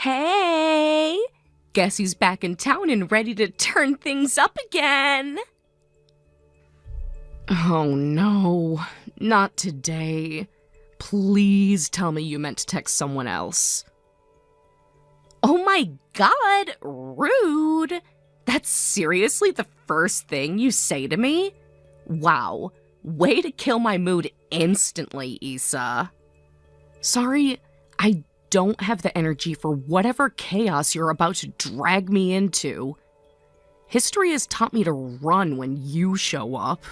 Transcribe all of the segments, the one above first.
Hey! Guess who's back in town and ready to turn things up again? Oh no, not today. Please tell me you meant to text someone else. Oh my god, rude! That's seriously the first thing you say to me? Wow, way to kill my mood instantly, Issa. Sorry, I don't have the energy for whatever chaos you're about to drag me into. History has taught me to run when you show up.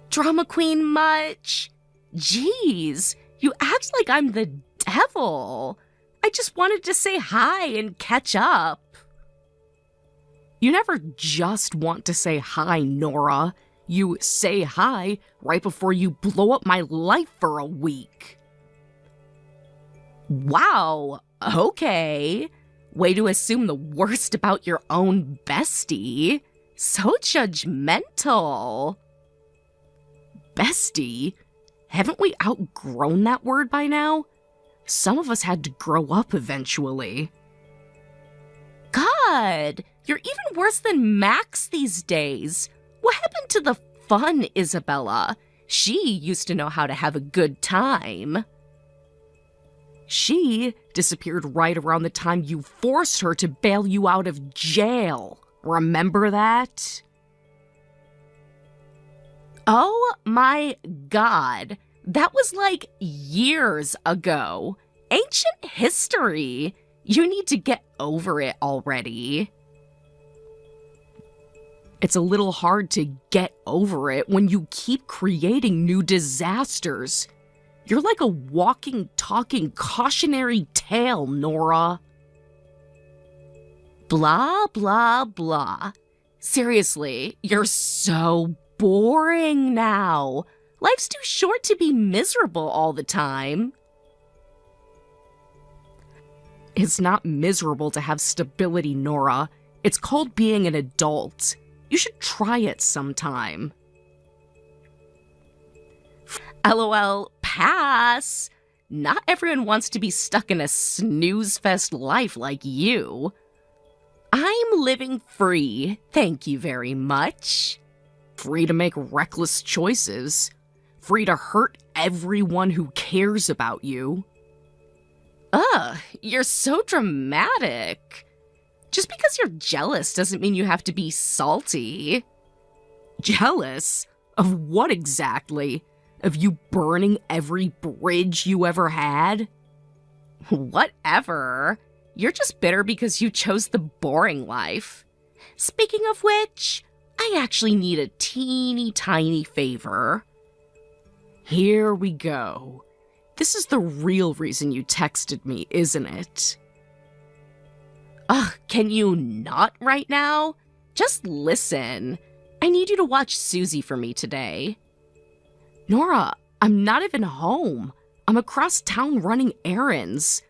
Drama queen much? Jeez, you act like I'm the devil. I just wanted to say hi and catch up. You never just want to say hi, Nora. You say hi right before you blow up my life for a week. Wow, okay. Way to assume the worst about your own bestie. So judgmental. Bestie? Haven't we outgrown that word by now? Some of us had to grow up eventually. God, you're even worse than Max these days. What happened to the fun Isabella? She used to know how to have a good time. She disappeared right around the time you forced her to bail you out of jail. Remember that? Oh my god. That was like years ago. Ancient history. You need to get over it already. It's a little hard to get over it when you keep creating new disasters. You're like a walking, talking cautionary tale, Nora. Blah, blah, blah. Seriously, you're so boring now. Life's too short to be miserable all the time. It's not miserable to have stability, Nora. It's called being an adult. You should try it sometime. LOL, pass. Not everyone wants to be stuck in a snooze-fest life like you. I'm living free, thank you very much. Free to make reckless choices. Free to hurt everyone who cares about you. Ugh, you're so dramatic. Just because you're jealous doesn't mean you have to be salty. Jealous? Of what exactly? Of you burning every bridge you ever had? Whatever. You're just bitter because you chose the boring life. Speaking of which, I actually need a teeny tiny favor. Here we go. This is the real reason you texted me, isn't it? Ugh, can you not right now? Just listen. I need you to watch Susie for me today. Nora, I'm not even home. I'm across town running errands.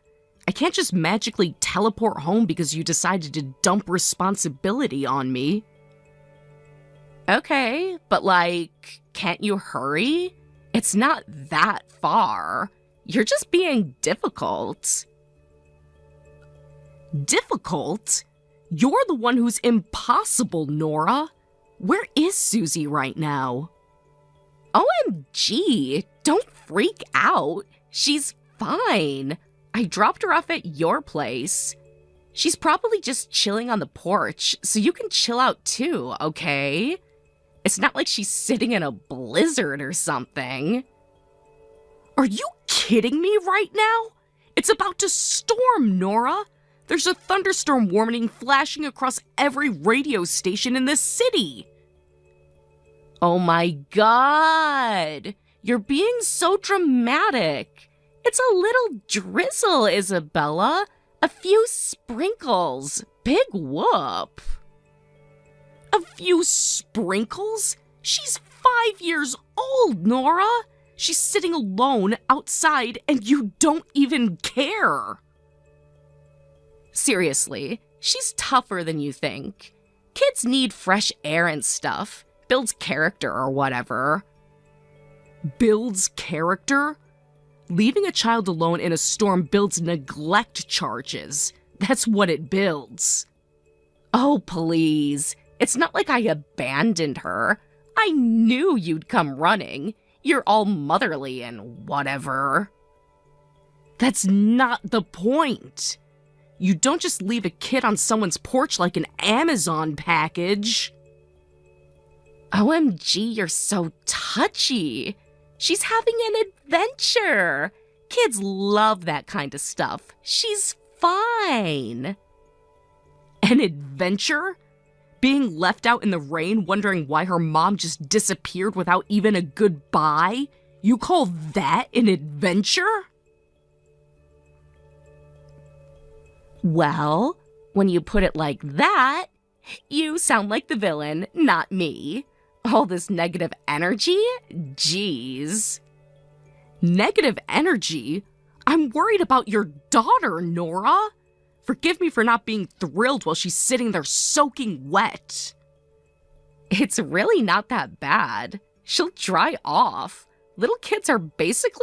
I can't just magically teleport home because you decided to dump responsibility on me. Okay, but like, can't you hurry? It's not that far. You're just being difficult. Difficult? You're the one who's impossible, Nora. Where is Susie right now? OMG, don't freak out. She's fine. I dropped her off at your place. She's probably just chilling on the porch, so you can chill out too, okay? It's not like she's sitting in a blizzard or something. Are you kidding me right now? It's about to storm, Nora. There's a thunderstorm warning flashing across every radio station in this city. Oh my god. You're being so dramatic. It's a little drizzle, Isabella. A few sprinkles. Big whoop. A few sprinkles? She's 5 years old, Nora. She's sitting alone outside and you don't even care. Seriously, she's tougher than you think. Kids need fresh air and stuff. Builds character or whatever. Builds character? Leaving a child alone in a storm builds neglect charges. That's what it builds. Oh, please. It's not like I abandoned her. I knew you'd come running. You're all motherly and whatever. That's not the point. You don't just leave a kid on someone's porch like an Amazon package. OMG, you're so touchy. She's having an adventure. Kids love that kind of stuff. She's fine. An adventure? Being left out in the rain wondering why her mom just disappeared without even a goodbye? You call that an adventure? Well, when you put it like that, you sound like the villain, not me. All this negative energy? Jeez. Negative energy? I'm worried about your daughter, Nora. Forgive me for not being thrilled while she's sitting there soaking wet. It's really not that bad. She'll dry off. Little kids are basically...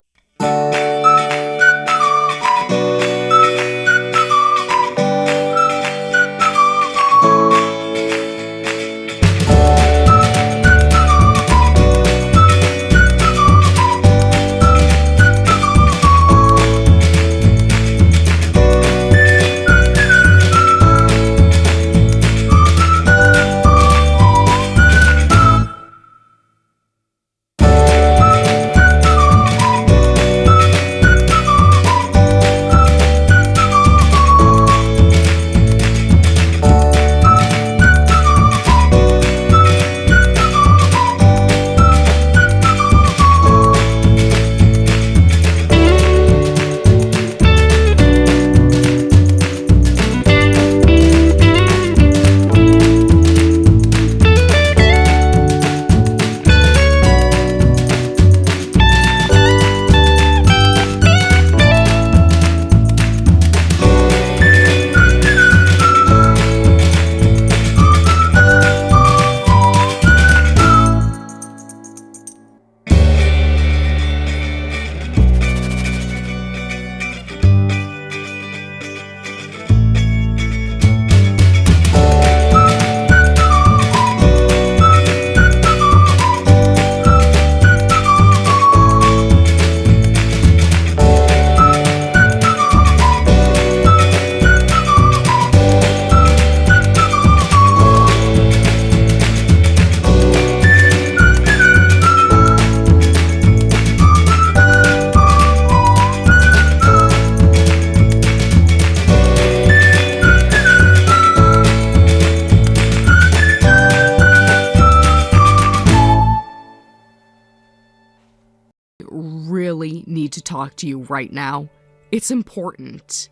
really need to talk to you right now. It's important.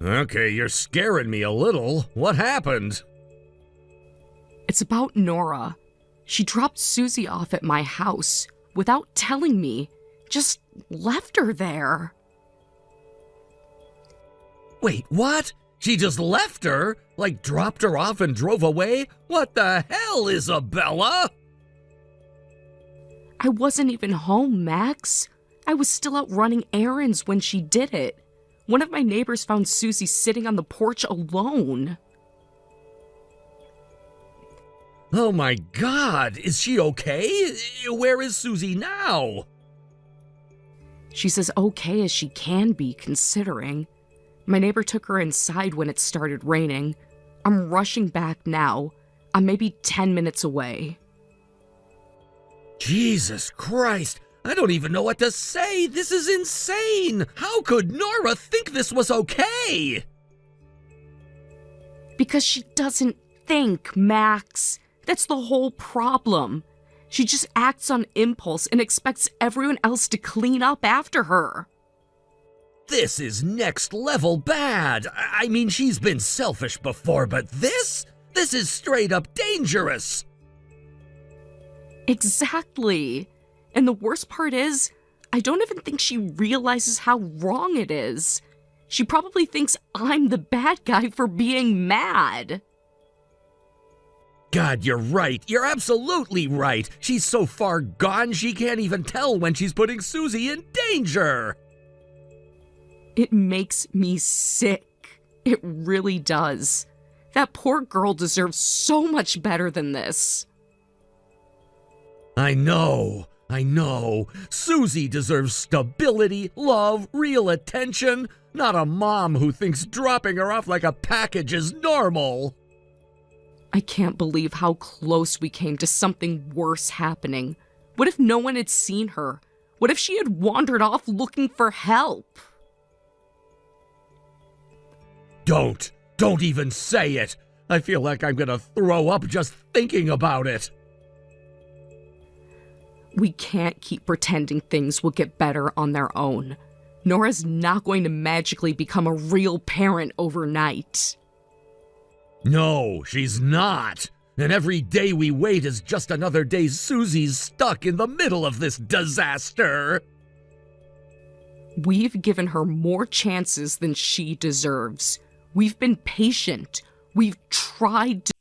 Okay, you're scaring me a little. What happened? It's about Nora. She dropped Susie off at my house without telling me. Just left her there. Wait, what? She just left her? Like dropped her off and drove away? What the hell, Isabella? I wasn't even home, Max. I was still out running errands when she did it. One of my neighbors found Susie sitting on the porch alone. Oh my God, is she okay? Where is Susie now? She's as okay as she can be, considering. My neighbor took her inside when it started raining. I'm rushing back now. I'm maybe 10 minutes away. Jesus Christ, I don't even know what to say. This is insane. How could Nora think this was okay? Because she doesn't think, Max. That's the whole problem. She just acts on impulse and expects everyone else to clean up after her. This is next level bad. I mean, she's been selfish before, but this is straight up dangerous. Exactly. And the worst part is, I don't even think she realizes how wrong it is. She probably thinks I'm the bad guy for being mad. God, you're right. You're absolutely right. She's so far gone she can't even tell when she's putting Susie in danger. It makes me sick. It really does. That poor girl deserves so much better than this. I know. Susie deserves stability, love, real attention, not a mom who thinks dropping her off like a package is normal. I can't believe how close we came to something worse happening. What if no one had seen her? What if she had wandered off looking for help? Don't even say it. I feel like I'm gonna throw up just thinking about it. We can't keep pretending things will get better on their own. Nora's not going to magically become a real parent overnight. No, she's not. And every day we wait is just another day Susie's stuck in the middle of this disaster. We've given her more chances than she deserves. We've been patient. We've tried to...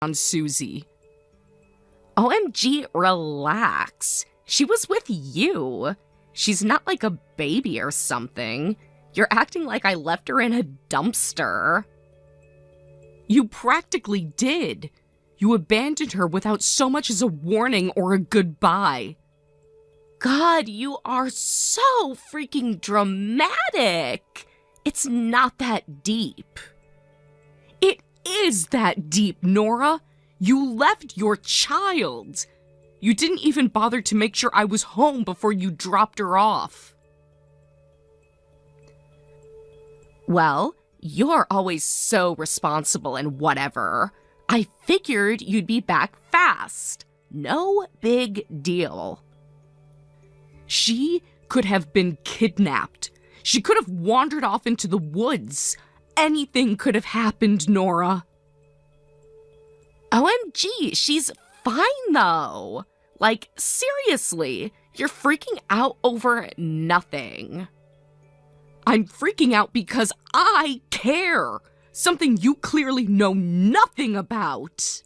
on Susie. OMG, relax. She was with you. She's not like a baby or something. You're acting like I left her in a dumpster. You practically did. You abandoned her without so much as a warning or a goodbye. God, you are so freaking dramatic. It's not that deep. It is that deep, Nora. You left your child. You didn't even bother to make sure I was home before you dropped her off. Well, you're always so responsible and whatever. I figured you'd be back fast. No big deal. She could have been kidnapped. She could have wandered off into the woods. Anything could have happened, Nora. OMG, she's fine though. Like, seriously, you're freaking out over nothing. I'm freaking out because I care. Something you clearly know nothing about.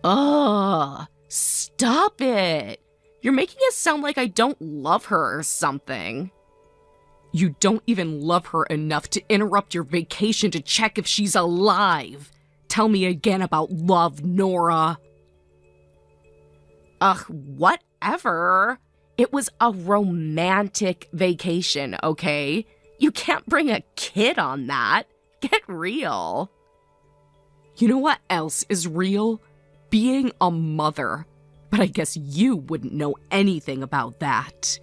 Ugh, stop it. You're making it sound like I don't love her or something. You don't even love her enough to interrupt your vacation to check if she's alive. Tell me again about love, Nora. Ugh, whatever. It was a romantic vacation, okay? You can't bring a kid on that. Get real. You know what else is real? Being a mother. But I guess you wouldn't know anything about that.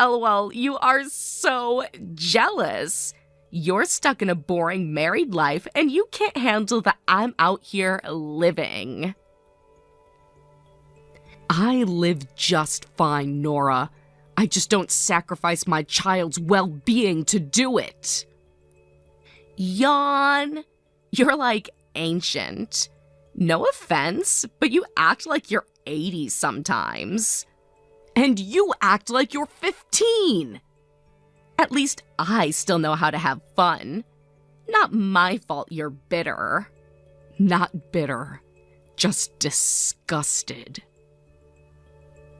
LOL, you are so jealous. You're stuck in a boring married life and you can't handle that I'm out here living. I live just fine, Nora. I just don't sacrifice my child's well-being to do it. Yawn. You're like ancient. No offense, but you act like you're 80 sometimes. And you act like you're 15. At least I still know how to have fun. Not my fault you're bitter. Not bitter, just disgusted.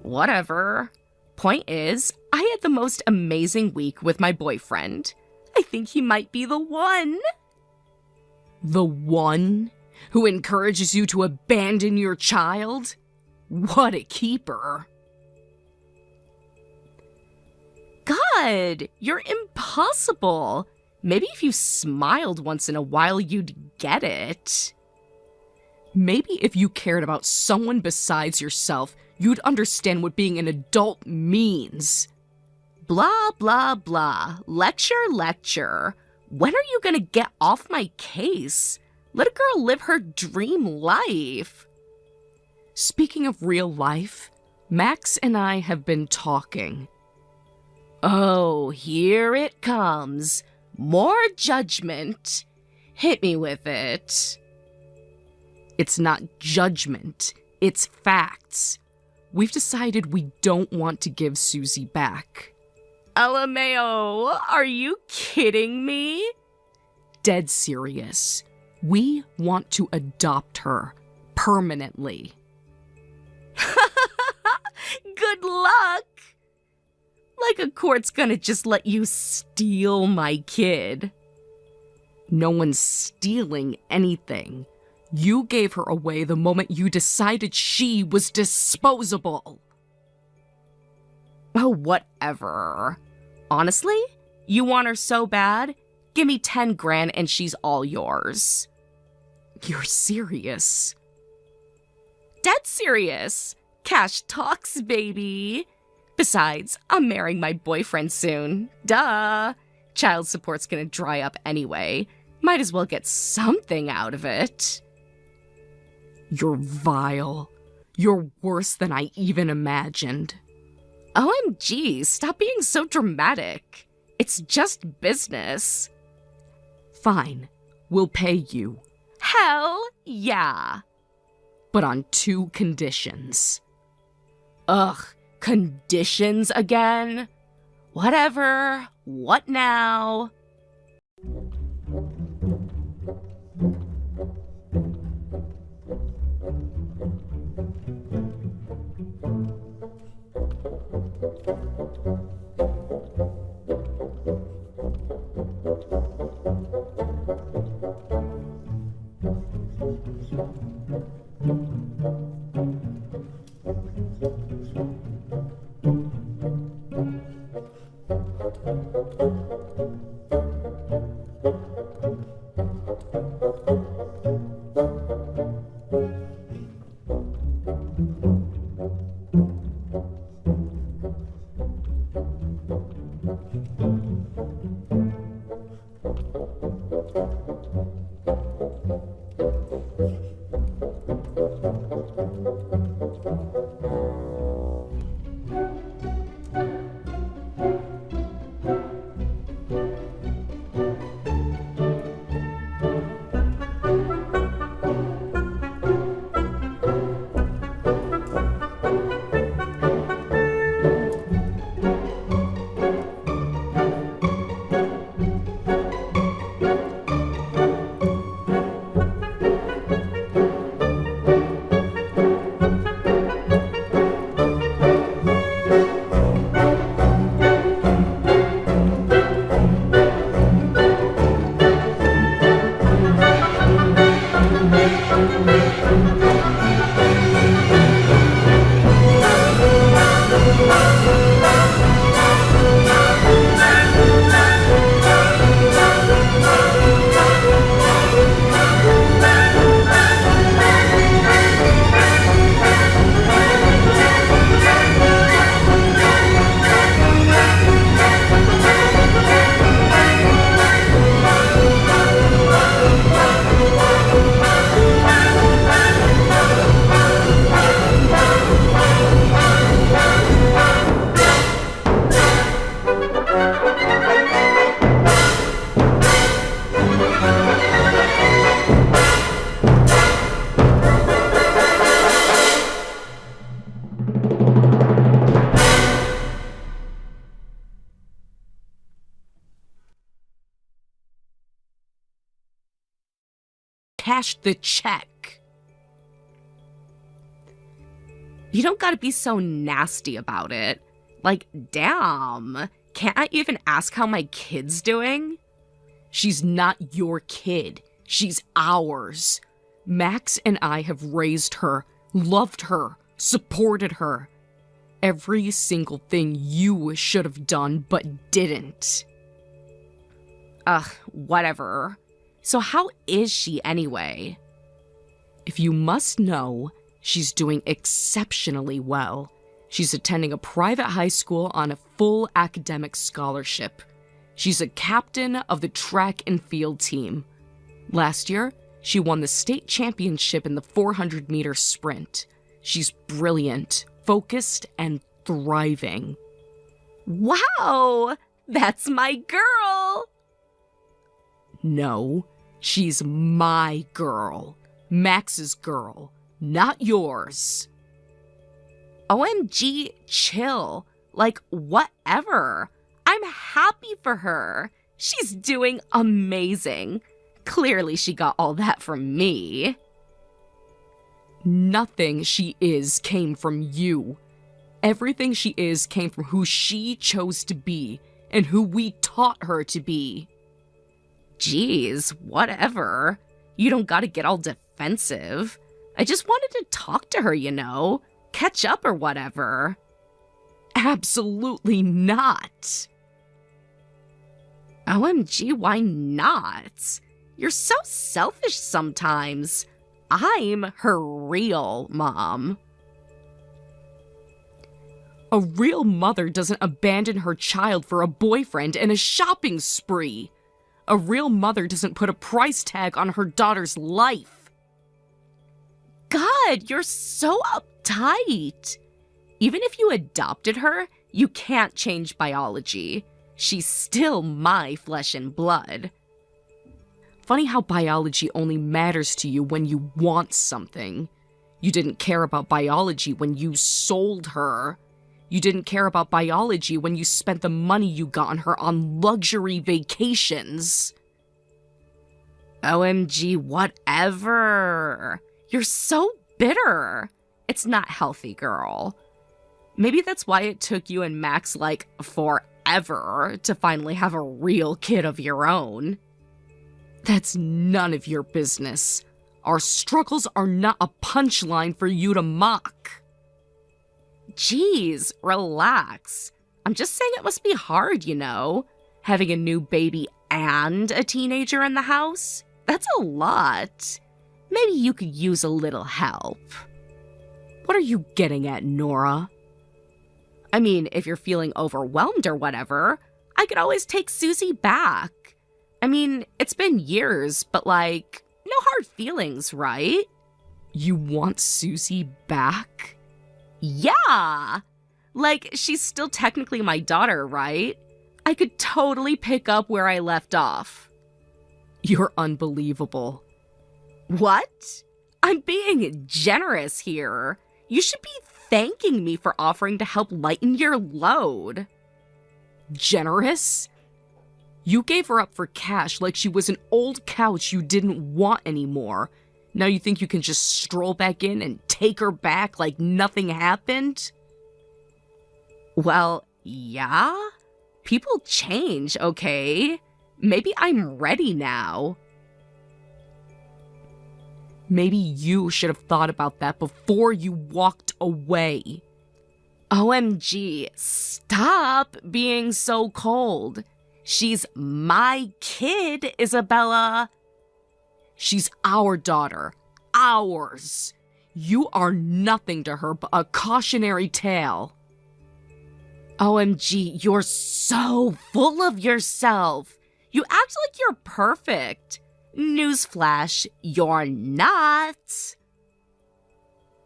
Whatever. Point is, I had the most amazing week with my boyfriend. I think he might be the one. The one who encourages you to abandon your child? What a keeper. God, you're impossible. Maybe if you smiled once in a while, you'd get it. Maybe if you cared about someone besides yourself, you'd understand what being an adult means. Blah, blah, blah. Lecture, lecture. When are you gonna get off my case? Let a girl live her dream life. Speaking of real life, Max and I have been talking. Oh, here it comes. More judgment. Hit me with it. It's not judgment, it's facts. We've decided we don't want to give Susie back. LMAO, are you kidding me? Dead serious. We want to adopt her permanently. Good luck! Like a court's gonna just let you steal my kid. No one's stealing anything. You gave her away the moment you decided she was disposable. Oh, whatever. Honestly, you want her so bad? Give me 10 grand and she's all yours. You're serious? Dead serious. Cash talks, baby. Besides, I'm marrying my boyfriend soon. Duh. Child support's gonna dry up anyway. Might as well get something out of it. You're vile. You're worse than I even imagined. OMG, stop being so dramatic. It's just business. Fine, we'll pay you. Hell yeah. But on 2 conditions. Ugh, conditions again? Whatever, what now? cashed the check. You don't gotta be so nasty about it. Like, damn, can't I even ask how my kid's doing? She's not your kid. She's ours. Max and I have raised her, loved her, supported her. Every single thing you should have done but didn't. Ugh, whatever. So how is she anyway? If you must know, she's doing exceptionally well. She's attending a private high school on a full academic scholarship. She's a captain of the track and field team. Last year, she won the state championship in the 400-meter sprint. She's brilliant, focused, and thriving. Wow, that's my girl! No, she's my girl. Max's girl, not yours. OMG, chill. Like, whatever. I'm happy for her. She's doing amazing. Clearly she got all that from me. Nothing she is came from you. Everything she is came from who she chose to be and who we taught her to be. Jeez, whatever. You don't gotta get all defensive. I just wanted to talk to her, you know? Catch up or whatever. Absolutely not. OMG, why not? You're so selfish sometimes. I'm her real mom. A real mother doesn't abandon her child for a boyfriend and a shopping spree. A real mother doesn't put a price tag on her daughter's life. God, you're so uptight. Even if you adopted her, you can't change biology. She's still my flesh and blood. Funny how biology only matters to you when you want something. You didn't care about biology when you sold her. You didn't care about biology when you spent the money you got on her on luxury vacations. OMG, whatever. You're so bitter. It's not healthy, girl. Maybe that's why it took you and Max, like, forever to finally have a real kid of your own. That's none of your business. Our struggles are not a punchline for you to mock. Jeez, relax. I'm just saying it must be hard, you know? Having a new baby and a teenager in the house? That's a lot. Maybe you could use a little help. What are you getting at, Nora? I mean, if you're feeling overwhelmed or whatever, I could always take Susie back. I mean, it's been years, but like, no hard feelings, right? You want Susie back? Yeah! Like, she's still technically my daughter, right? I could totally pick up where I left off. You're unbelievable. What? I'm being generous here. You should be thanking me for offering to help lighten your load. Generous? You gave her up for cash like she was an old couch you didn't want anymore. Now you think you can just stroll back in and take her back like nothing happened? Well, yeah. People change, okay? Maybe I'm ready now. Maybe you should have thought about that before you walked away. OMG, stop being so cold. She's my kid, Isabella. She's our daughter. Ours. You are nothing to her but a cautionary tale. OMG, you're so full of yourself. You act like you're perfect. Newsflash, you're not.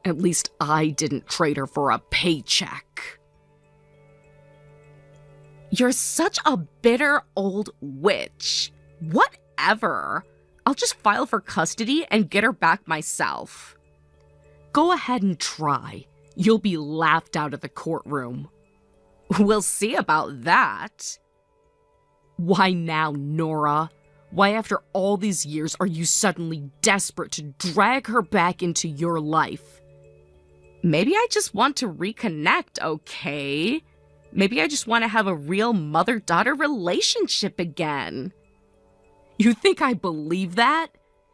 At least I didn't trade her for a paycheck. You're such a bitter old witch. Whatever. I'll just file for custody and get her back myself. Go ahead and try. You'll be laughed out of the courtroom. We'll see about that. Why now, Nora? Why, after all these years, are you suddenly desperate to drag her back into your life? Maybe I just want to reconnect, okay? Maybe I just want to have a real mother-daughter relationship again. You think I believe that?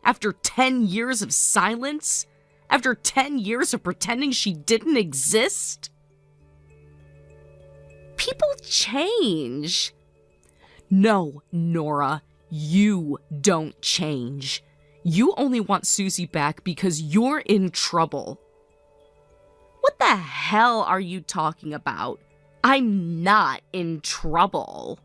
After 10 years of silence? After 10 years of pretending she didn't exist? People change. No, Nora, you don't change. You only want Susie back because you're in trouble. What the hell are you talking about? I'm not in trouble.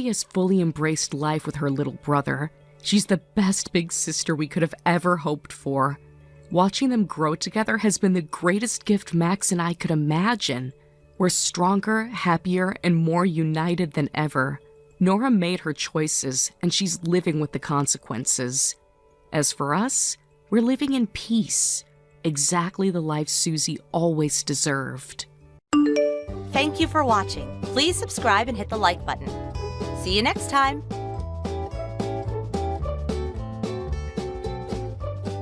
Susie has fully embraced life with her little brother. She's the best big sister we could have ever hoped for. Watching them grow together has been the greatest gift Max and I could imagine. We're stronger, happier, and more united than ever. Nora made her choices, and she's living with the consequences. As for us, we're living in peace. Exactly the life Susie always deserved. Thank you for watching. Please subscribe and hit the like button. See you next time.